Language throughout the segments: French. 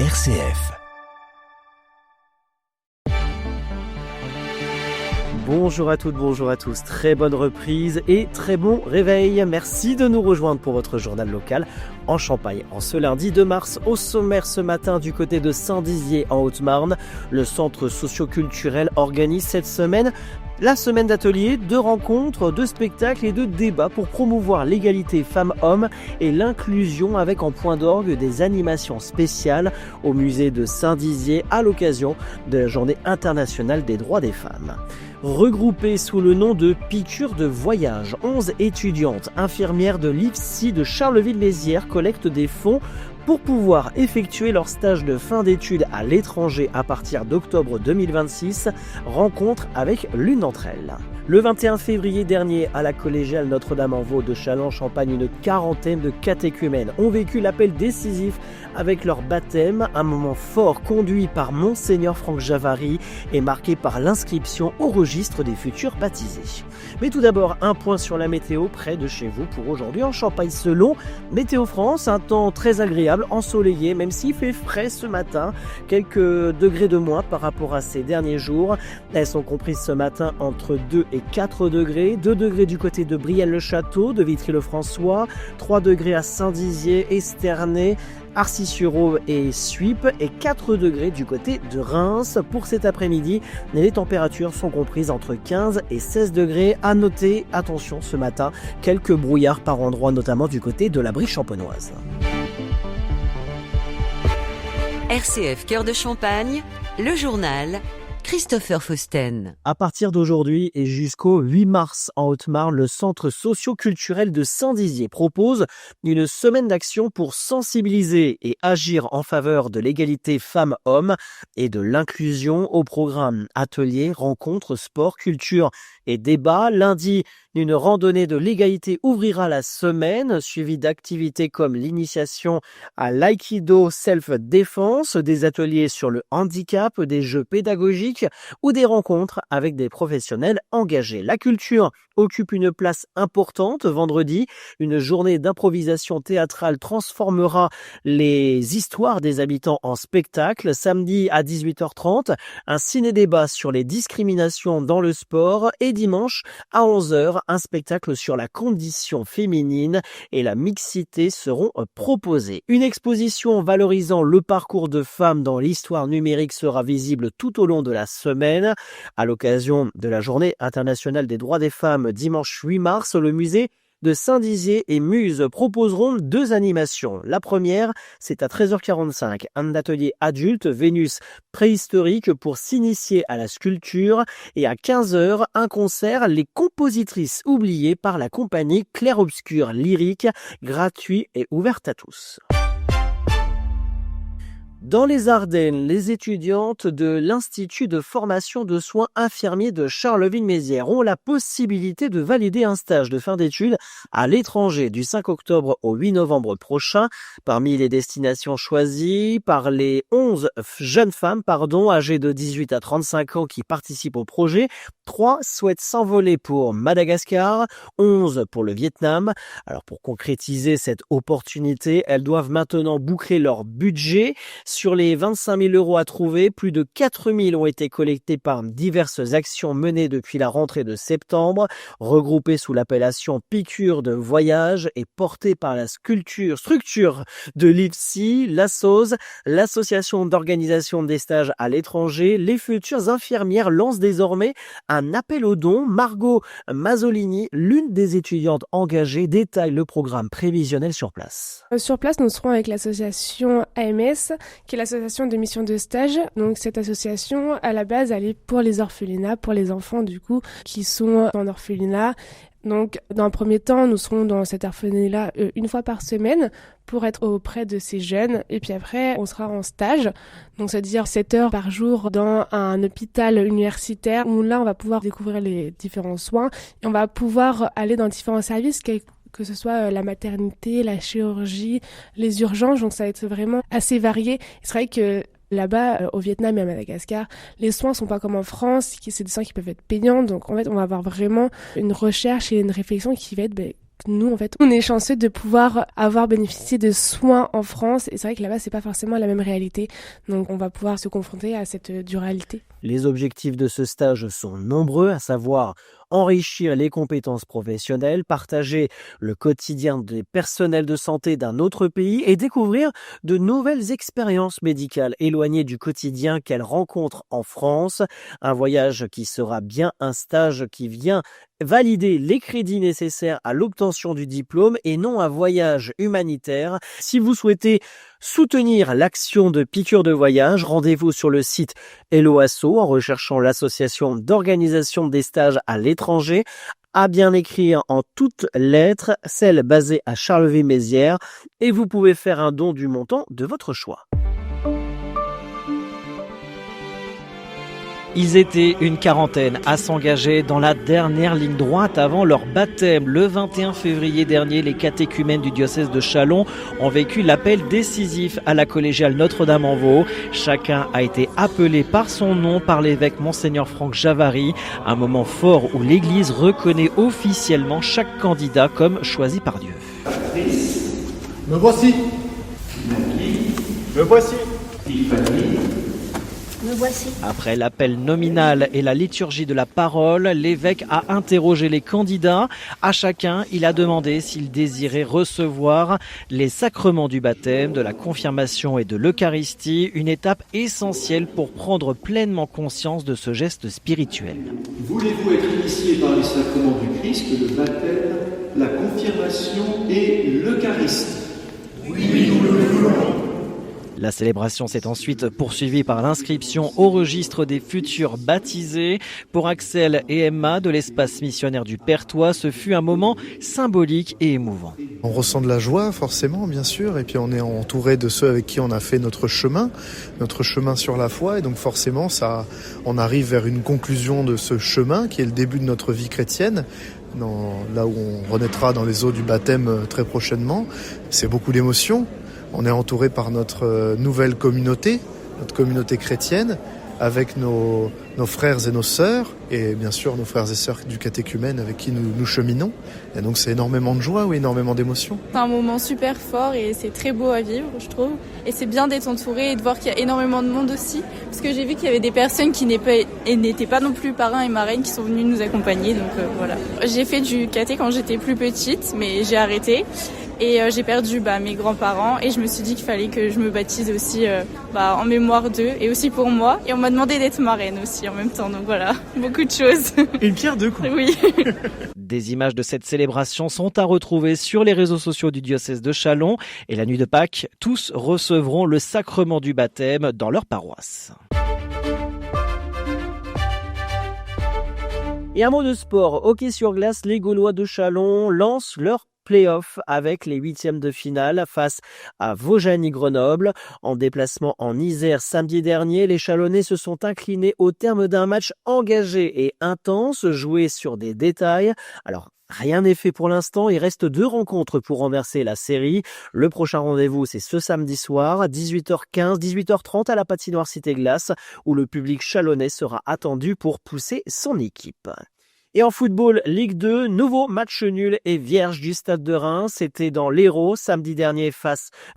RCF. Bonjour à toutes, bonjour à tous, très bonne reprise et très bon réveil. Merci de nous rejoindre pour votre journal local en Champagne. En ce lundi 2 mars, au sommaire ce matin du côté de Saint-Dizier en Haute-Marne, le centre socio-culturel organise cette semaine la semaine d'ateliers, de rencontres, de spectacles et de débats pour promouvoir l'égalité femmes-hommes et l'inclusion avec en point d'orgue des animations spéciales au musée de Saint-Dizier à l'occasion de la Journée internationale des droits des femmes. Regroupées sous le nom de Piqûres de voyage, 11 étudiantes infirmières de l'IFSI de Charleville-Mézières collectent des fonds pour pouvoir effectuer leur stage de fin d'études à l'étranger à partir d'octobre 2026, rencontre avec l'une d'entre elles. Le 21 février dernier, à la collégiale Notre-Dame-en-Vaux de Châlons-Champagne, une quarantaine de catéchumènes ont vécu l'appel décisif avec leur baptême, un moment fort conduit par Monseigneur Franck Javary et marqué par l'inscription au registre des futurs baptisés. Mais tout d'abord, un point sur la météo près de chez vous pour aujourd'hui en Champagne. Selon Météo France, un temps très agréable, ensoleillé, même s'il fait frais ce matin, quelques degrés de moins par rapport à ces derniers jours. Elles sont comprises ce matin entre 2 et 4 degrés, 2 degrés du côté de Brielle-le-Château, de Vitry-le-François, 3 degrés à Saint-Dizier, Esternay, Arcis-sur-Aube et Suippes et 4 degrés du côté de Reims. Pour cet après-midi, les températures sont comprises entre 15 et 16 degrés. À noter, attention ce matin, quelques brouillards par endroits, notamment du côté de la Brie champenoise. RCF Cœur de Champagne, le journal Christopher Fausten. À partir d'aujourd'hui et jusqu'au 8 mars en Haute-Marne, le centre socio-culturel de Saint-Dizier propose une semaine d'action pour sensibiliser et agir en faveur de l'égalité femmes-hommes et de l'inclusion au programme ateliers, rencontres, sport, culture et débats. Lundi, une randonnée de l'égalité ouvrira la semaine, suivie d'activités comme l'initiation à l'aïkido self-défense, des ateliers sur le handicap, des jeux pédagogiques ou des rencontres avec des professionnels engagés. La culture occupe une place importante. Vendredi, une journée d'improvisation théâtrale transformera les histoires des habitants en spectacle. Samedi à 18h30, un ciné-débat sur les discriminations dans le sport et dimanche à 11h, un spectacle sur la condition féminine et la mixité seront proposés. Une exposition valorisant le parcours de femmes dans l'histoire numérique sera visible tout au long de la semaine. À l'occasion de la Journée internationale des droits des femmes dimanche 8 mars, le musée de Saint-Dizier et Muse proposeront 2 animations. La première, c'est à 13h45, un atelier adulte Vénus préhistorique pour s'initier à la sculpture et à 15h, un concert Les compositrices oubliées par la compagnie Clair-Obscur Lyrique, gratuit et ouvert à tous. Dans les Ardennes, les étudiantes de l'Institut de formation de soins infirmiers de Charleville-Mézières ont la possibilité de valider un stage de fin d'études à l'étranger du 5 octobre au 8 novembre prochain. Parmi les destinations choisies par les 11 jeunes femmes âgées de 18 à 35 ans qui participent au projet, 3 souhaitent s'envoler pour Madagascar, 11 pour le Vietnam. Alors pour concrétiser cette opportunité, elles doivent maintenant boucler leur budget. Sur les 25 000 € à trouver, plus de 4 000 ont été collectés par diverses actions menées depuis la rentrée de septembre, regroupées sous l'appellation Piqûres de voyage et portées par la structure de l'IFSI, l'ASSOS, l'association d'organisation des stages à l'étranger. Les futures infirmières lancent désormais un appel aux dons. Margot Mazzolini, l'une des étudiantes engagées, détaille le programme prévisionnel sur place. Sur place, nous serons avec l'association AMS, qui est l'association de mission de stage. Donc cette association, à la base, elle est pour les orphelinats, pour les enfants du coup, qui sont en orphelinat. Donc dans un premier temps, nous serons dans cet orphelinat une fois par semaine pour être auprès de ces jeunes. Et puis après, on sera en stage, donc c'est-à-dire 7 heures par jour dans un hôpital universitaire où là, on va pouvoir découvrir les différents soins et on va pouvoir aller dans différents services que ce soit la maternité, la chirurgie, les urgences, donc ça va être vraiment assez varié. C'est vrai que là-bas, au Vietnam et à Madagascar, les soins sont pas comme en France, c'est des soins qui peuvent être payants, donc en fait, on va avoir vraiment une recherche et une réflexion qui va être nous, en fait, on est chanceux de pouvoir avoir bénéficié de soins en France. Et c'est vrai que là-bas, c'est pas forcément la même réalité. Donc, on va pouvoir se confronter à cette dure réalité. Les objectifs de ce stage sont nombreux, à savoir enrichir les compétences professionnelles, partager le quotidien des personnels de santé d'un autre pays et découvrir de nouvelles expériences médicales éloignées du quotidien qu'elles rencontrent en France. Un voyage qui sera bien un stage qui vient valider les crédits nécessaires à l'obtention du diplôme et non un voyage humanitaire. Si vous souhaitez soutenir l'action de Piqûre de Voyage, rendez-vous sur le site Hello Asso en recherchant l'association d'organisation des stages à l'étranger. À bien écrire en toutes lettres, celle basée à Charleville-Mézières, et vous pouvez faire un don du montant de votre choix. Ils étaient une quarantaine à s'engager dans la dernière ligne droite avant leur baptême. Le 21 février dernier, les catéchumènes du diocèse de Châlons ont vécu l'appel décisif à la collégiale Notre-Dame-en-Vaux. Chacun a été appelé par son nom par l'évêque Monseigneur Franck Javary. Un moment fort où l'Église reconnaît officiellement chaque candidat comme choisi par Dieu. Me voici. Me voici. Me voici. Après l'appel nominal et la liturgie de la parole, l'évêque a interrogé les candidats. À chacun, il a demandé s'il désirait recevoir les sacrements du baptême, de la confirmation et de l'Eucharistie, une étape essentielle pour prendre pleinement conscience de ce geste spirituel. Voulez-vous être initié par les sacrements du Christ, le baptême, la confirmation et l'Eucharistie? Oui, nous le voulons. La célébration s'est ensuite poursuivie par l'inscription au registre des futurs baptisés. Pour Axel et Emma de l'espace missionnaire du Pertois, ce fut un moment symbolique et émouvant. On ressent de la joie forcément, bien sûr, et puis on est entouré de ceux avec qui on a fait notre chemin sur la foi, et donc forcément on arrive vers une conclusion de ce chemin qui est le début de notre vie chrétienne. Là où on renaîtra dans les eaux du baptême très prochainement. C'est beaucoup d'émotions. On est entouré par notre nouvelle communauté, notre communauté chrétienne, avec nos frères et nos sœurs, et bien sûr nos frères et sœurs du catéchumène avec qui nous cheminons. Et donc c'est énormément de joie, oui, énormément d'émotions. C'est un moment super fort et c'est très beau à vivre, je trouve. Et c'est bien d'être entouré et de voir qu'il y a énormément de monde aussi. Parce que j'ai vu qu'il y avait des personnes qui n'étaient pas non plus parrains et marraines qui sont venus nous accompagner. Donc voilà. J'ai fait du caté quand j'étais plus petite, mais j'ai arrêté. Et j'ai perdu mes grands-parents et je me suis dit qu'il fallait que je me baptise aussi en mémoire d'eux et aussi pour moi. Et on m'a demandé d'être marraine aussi en même temps, donc voilà, beaucoup de choses. Une pierre deux coups. Oui. Des images de cette célébration sont à retrouver sur les réseaux sociaux du diocèse de Châlons. Et la nuit de Pâques, tous recevront le sacrement du baptême dans leur paroisse. Et un mot de sport. Hockey sur glace, les Gaulois de Châlons lancent leur play-off avec les huitièmes de finale face à Vaujany-Grenoble. En déplacement en Isère samedi dernier, les Chalonnais se sont inclinés au terme d'un match engagé et intense, joué sur des détails. Alors, rien n'est fait pour l'instant, il reste 2 rencontres pour renverser la série. Le prochain rendez-vous, c'est ce samedi soir, 18h15, 18h30 à la patinoire Cité Glace, où le public chalonnais sera attendu pour pousser son équipe. Et en football, Ligue 2, nouveau match nul et vierge du Stade de Reims. C'était dans l'Hérault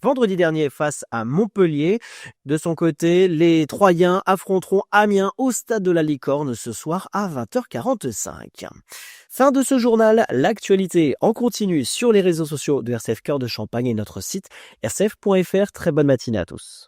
vendredi dernier face à Montpellier. De son côté, les Troyens affronteront Amiens au Stade de la Licorne ce soir à 20h45. Fin de ce journal, l'actualité en continu sur les réseaux sociaux de RCF Cœur de Champagne et notre site rcf.fr. Très bonne matinée à tous.